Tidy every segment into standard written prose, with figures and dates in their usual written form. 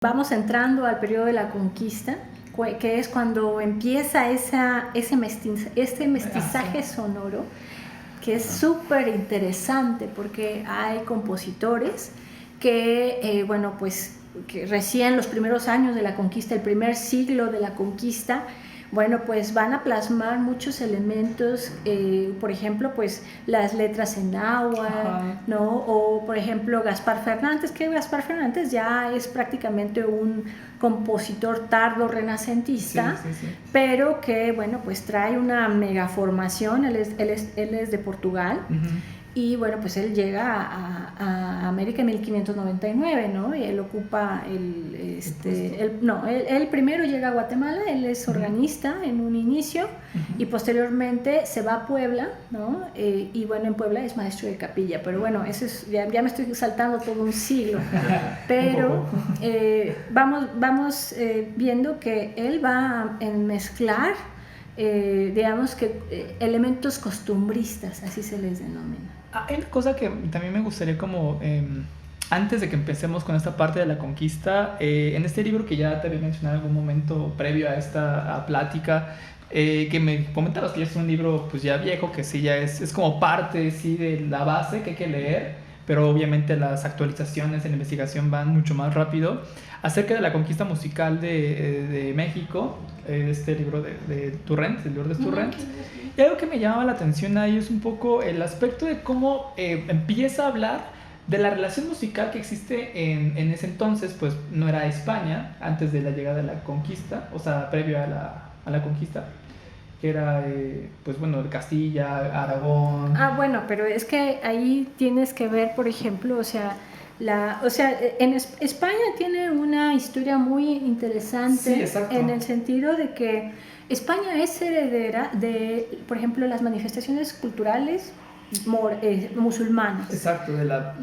Vamos entrando al periodo de la conquista, que es cuando empieza este mestizaje sonoro, que es súper interesante porque hay compositores que, que recién los primeros años de la conquista, el primer siglo de la conquista, pues van a plasmar muchos elementos, por ejemplo, pues las letras en náhuatl, ¿no? O, por ejemplo, Gaspar Fernández, que Gaspar Fernández ya es prácticamente un compositor tardo renacentista, sí. Pero que, pues trae una mega formación, él es de Portugal. Y pues él llega a América en 1599, ¿no? Y él ocupa él primero llega a Guatemala, él es organista en un inicio, y posteriormente se va a Puebla, ¿no? Y en Puebla es maestro de capilla, pero eso es, ya me estoy saltando todo un siglo, pero vamos viendo que él va a mezclar, digamos que elementos costumbristas, así se les denomina. Hay una cosa que también me gustaría antes de que empecemos con esta parte de la conquista, en este libro que ya te había mencionado en algún momento previo a esta plática, que me comentabas que ya es un libro pues ya viejo, que sí ya es como parte sí, de la base que hay que leer, pero obviamente las actualizaciones en la investigación van mucho más rápido, acerca de la conquista musical de México, este libro de Turrent, el libro de Turrent. Y algo que me llamaba la atención ahí es un poco el aspecto de cómo empieza a hablar de la relación musical que existe en ese entonces, pues no era España, antes de la llegada de la conquista, o sea, previo a la conquista, que era, el Castilla, Aragón. Pero es que ahí tienes que ver, por ejemplo, en España tiene una historia muy interesante, sí, en el sentido de que España es heredera de, por ejemplo, las manifestaciones culturales musulmanas. Exacto, de la...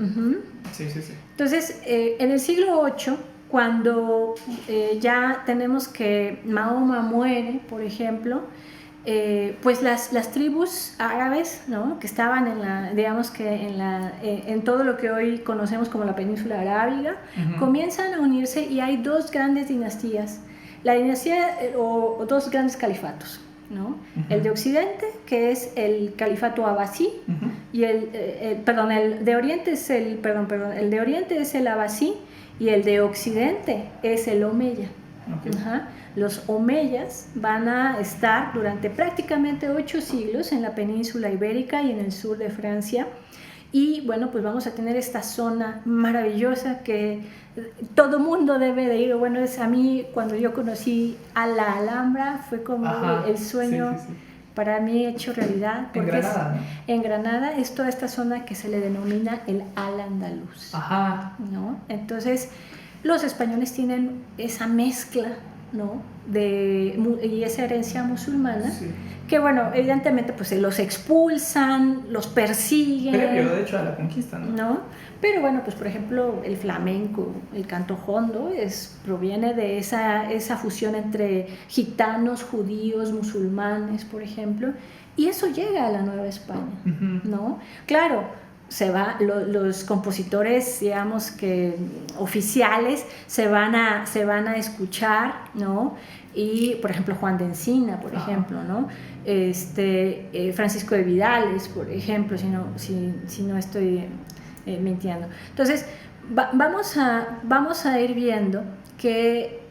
Sí. Entonces, en el siglo VIII, cuando ya tenemos que Mahoma muere, por ejemplo, pues las tribus árabes, ¿no? Que estaban en todo lo que hoy conocemos como la península arábiga, comienzan a unirse, y hay dos grandes dinastías, la dinastía o dos grandes califatos, ¿no? El de Occidente, que es el califato abasí, y el de Oriente es el de Oriente es el abasí, y el de Occidente es el omeya. Los omeyas van a estar durante prácticamente 8 siglos en la península ibérica y en el sur de Francia, y pues vamos a tener esta zona maravillosa que todo mundo debe de ir. Es a mí, cuando yo conocí a la Alhambra, fue como el sueño, sí. Para mí hecho realidad, porque en Granada es toda esta zona que se le denomina el Al-Andalus, ¿no? Entonces los españoles tienen esa mezcla, ¿no? Y esa herencia musulmana, sí. Que evidentemente pues se los expulsan, los persiguen. Previo, de hecho, a la conquista, ¿no? Pero pues por ejemplo el flamenco, el canto jondo, proviene de esa fusión entre gitanos, judíos, musulmanes, por ejemplo, y eso llega a la Nueva España, ¿no? Claro, los compositores, digamos que oficiales, se van a escuchar, ¿no? Y por ejemplo Juan de Encina, por ejemplo, ¿no? Francisco de Vidales, por ejemplo, si no estoy mintiendo. Entonces vamos a ir viendo que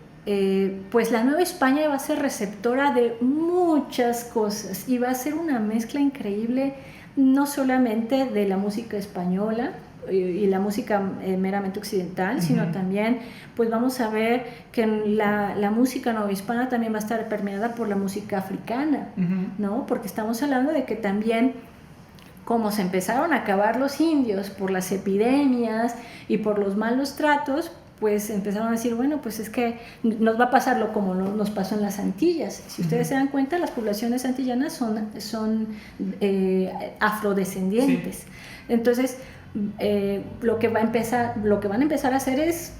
pues la Nueva España va a ser receptora de muchas cosas, y va a ser una mezcla increíble, no solamente de la música española y la música meramente occidental, sino también pues vamos a ver que la música novohispana también va a estar permeada por la música africana, ¿no? Porque estamos hablando de que también, como se empezaron a acabar los indios por las epidemias y por los malos tratos, pues empezaron a decir, pues es que nos va a pasar como nos pasó en las Antillas. Si ustedes se dan cuenta, las poblaciones antillanas son afrodescendientes. Sí. Entonces, lo que van a empezar a hacer es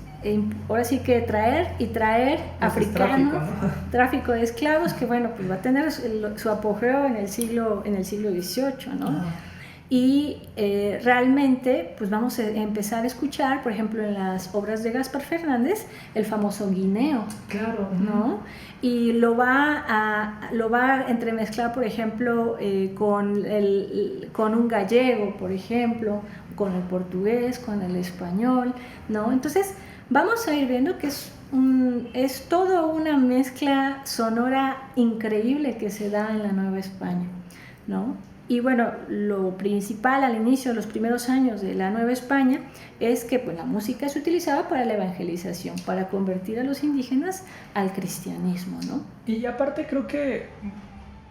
ahora sí que traer africanos, tráfico de esclavos, que pues va a tener su apogeo en el siglo XVIII, ¿no? Y realmente pues vamos a empezar a escuchar, por ejemplo, en las obras de Gaspar Fernández, el famoso guineo. Claro. ¿No? Y lo va a entremezclar, por ejemplo, con un gallego, por ejemplo, con el portugués, con el español, ¿no? Entonces vamos a ir viendo que es toda una mezcla sonora increíble que se da en la Nueva España, ¿no? Y bueno, lo principal al inicio de los primeros años de la Nueva España es que pues, la música se utilizaba para la evangelización, para convertir a los indígenas al cristianismo, ¿no? Y aparte creo que,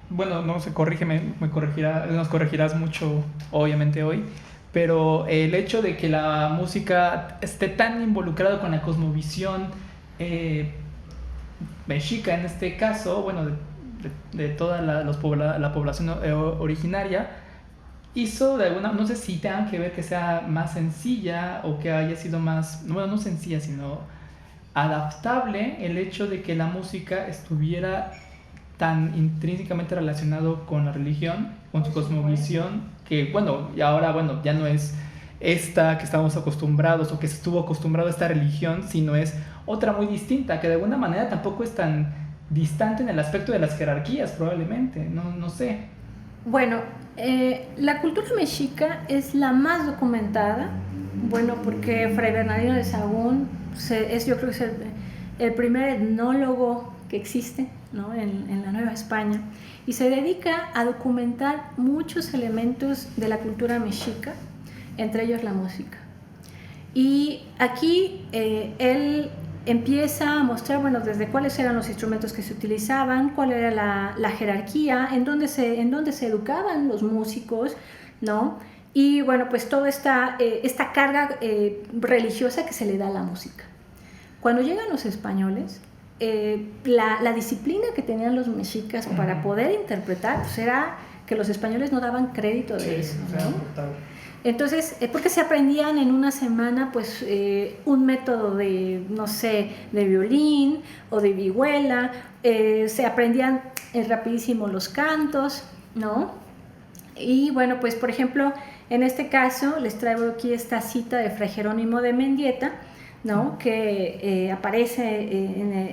bueno, no sé, corrígeme, nos corregirás mucho, obviamente hoy, pero el hecho de que la música esté tan involucrada con la cosmovisión mexica en este caso, bueno, de toda la población originaria, hizo de alguna, no sé si tengan que ver que sea más sencilla o que haya sido más, bueno, no sencilla, sino adaptable el hecho de que la música estuviera tan intrínsecamente relacionado con la religión, con su cosmovisión, que bueno, y ahora bueno, ya no es esta que estamos acostumbrados o que se estuvo acostumbrado a esta religión, sino es otra muy distinta, que de alguna manera tampoco es tan distante en el aspecto de las jerarquías, probablemente, no sé. Bueno, la cultura mexica es la más documentada, bueno, porque Fray Bernardino de Sahagún yo creo que es el primer etnólogo que existe, ¿no? en la Nueva España, y se dedica a documentar muchos elementos de la cultura mexica, entre ellos la música. Y aquí él empieza a mostrar, bueno, desde cuáles eran los instrumentos que se utilizaban, cuál era la jerarquía, en dónde se educaban los músicos, ¿no? Y bueno, pues toda esta carga religiosa que se le da a la música. Cuando llegan los españoles, la disciplina que tenían los mexicas para poder interpretar, pues era que los españoles no daban crédito de eso, ¿no? Entonces, porque se aprendían en una semana pues un método de, no sé, de violín o de vihuela, se aprendían rapidísimo los cantos, ¿no? Y bueno, pues por ejemplo, en este caso les traigo aquí esta cita de Fray Jerónimo de Mendieta, ¿no? Que aparece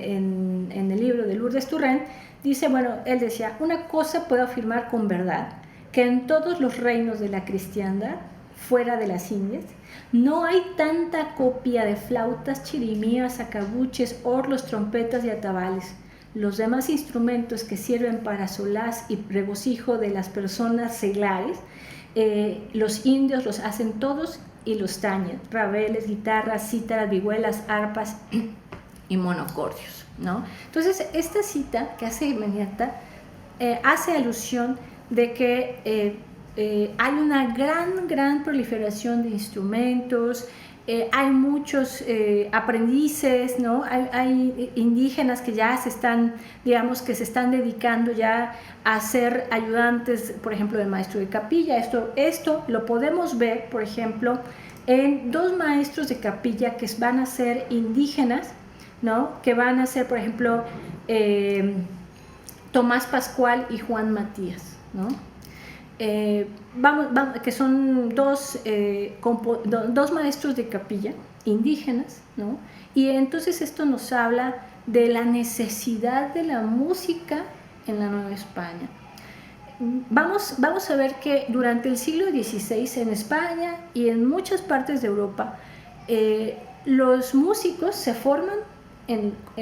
en el libro de Lourdes Turrent. Dice, bueno, él decía, una cosa puedo afirmar con verdad, que en todos los reinos de la cristiandad, fuera de las Indias, no hay tanta copia de flautas, chirimías, acabuches, orlos, trompetas y atabales. Los demás instrumentos que sirven para solaz y regocijo de las personas seglares, los indios los hacen todos y los tañen, rabeles, guitarras, cítaras, vihuelas, arpas y monocordios, ¿no? Entonces, esta cita que hace Mendieta hace alusión de que hay una gran proliferación de instrumentos, hay muchos aprendices, ¿no? Hay indígenas que ya se están dedicando ya a ser ayudantes, por ejemplo, del maestro de capilla. Esto lo podemos ver, por ejemplo, en dos maestros de capilla que van a ser indígenas, ¿no? Que van a ser, por ejemplo, Tomás Pascual y Juan Matías, ¿no? Que son dos maestros de capilla indígenas, ¿no? Y entonces esto nos habla de la necesidad de la música en la Nueva España. Vamos a ver que durante el siglo XVI en España y en muchas partes de Europa los músicos se forman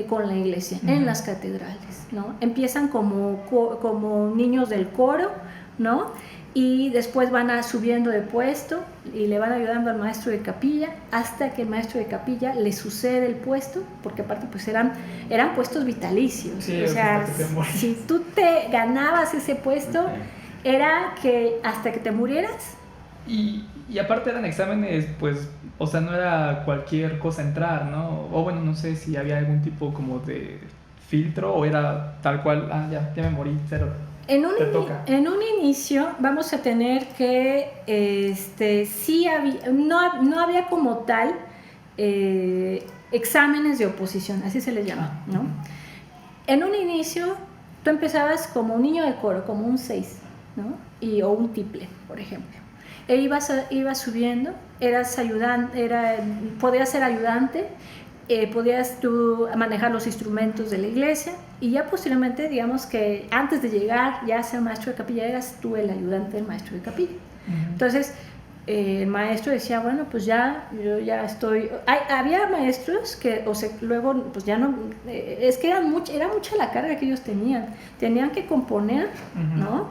con la iglesia, en las catedrales, ¿no? Empiezan como niños del coro, ¿no? Y después van subiendo de puesto y le van ayudando al maestro de capilla hasta que el maestro de capilla le sucede el puesto, porque aparte pues eran puestos vitalicios, sí, o sea, si tú te ganabas ese puesto, era que hasta que te murieras. Y aparte eran exámenes, pues, o sea, no era cualquier cosa entrar, ¿no? O bueno, no sé si había algún tipo como de filtro o era tal cual, ya me morí, cero. En un inicio vamos a tener que sí no había como tal exámenes de oposición, así se les llama, ¿no? En un inicio tú empezabas como un niño de coro, como un 6, ¿no? O un tiple, por ejemplo. iba subiendo, podías ser ayudante, podías tú manejar los instrumentos de la iglesia, y ya posteriormente, digamos que antes de llegar ya a ser maestro de capilla, eras tú el ayudante del maestro de capilla. Entonces el maestro decía, bueno, pues yo ya estoy... había maestros que, luego, pues ya no... es que era mucha la carga que ellos tenían que componer, ¿no?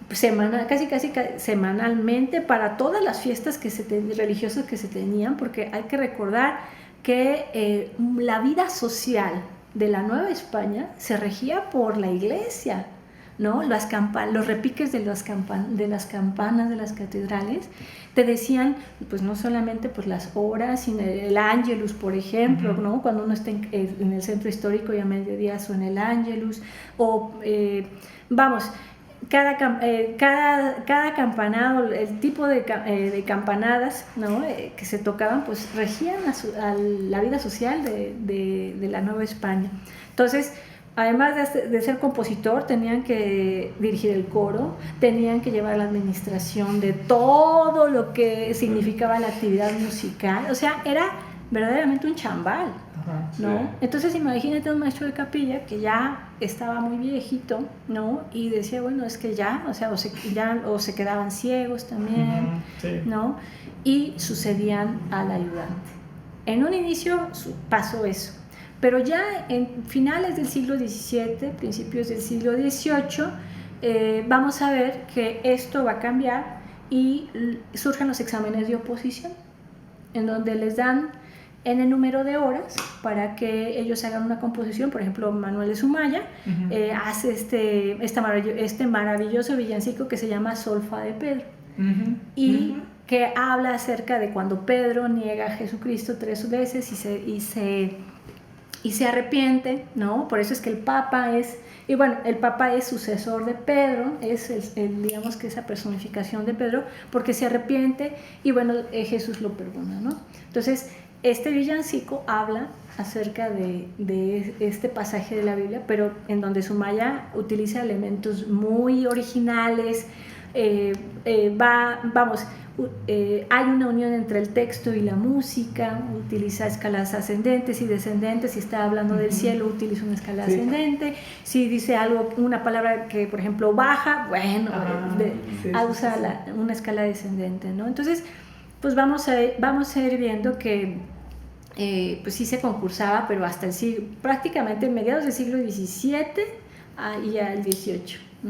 Casi semanalmente para todas las fiestas religiosas que se tenían, porque hay que recordar que la vida social de la Nueva España se regía por la iglesia, ¿no? Los repiques de las campanas de las catedrales te decían, pues no solamente pues las horas, sino el Ángelus, por ejemplo, ¿no? Cuando uno está en el centro histórico y a mediodía suena el Ángelus, o cada campanado, el tipo de campanadas, ¿no? Que se tocaban, pues regían a la vida social de la Nueva España. Entonces, además de ser compositor, tenían que dirigir el coro, tenían que llevar la administración de todo lo que significaba la actividad musical. O sea, era verdaderamente un chambal, ¿no? Sí. Entonces imagínate un maestro de capilla que ya estaba muy viejito, ¿no? Y decía, bueno, es que ya, o se quedaban ciegos también, sí, ¿no? Y sucedían al ayudante. En un inicio pasó eso, pero ya en finales del siglo XVII, principios del siglo XVIII, vamos a ver que esto va a cambiar y surgen los exámenes de oposición, en donde les dan en el número de horas para que ellos hagan una composición. Por ejemplo, Manuel de Sumaya hace este maravilloso villancico que se llama Solfa de Pedro, y que habla acerca de cuando Pedro niega a Jesucristo 3 veces y se arrepiente, ¿no? Por eso es que el Papa es sucesor de Pedro, es digamos que esa personificación de Pedro, porque se arrepiente y bueno, Jesús lo perdona, ¿no? Entonces, este villancico habla acerca de este pasaje de la Biblia, pero en donde Sumaya utiliza elementos muy originales. Hay una unión entre el texto y la música, utiliza escalas ascendentes y descendentes. Si está hablando del cielo, utiliza una escala ascendente. Si dice algo, una palabra que, por ejemplo, baja, bueno, usa una escala descendente, ¿no? Entonces, pues vamos a ir viendo que pues sí se concursaba, pero hasta prácticamente mediados del siglo XVII y al XVIII.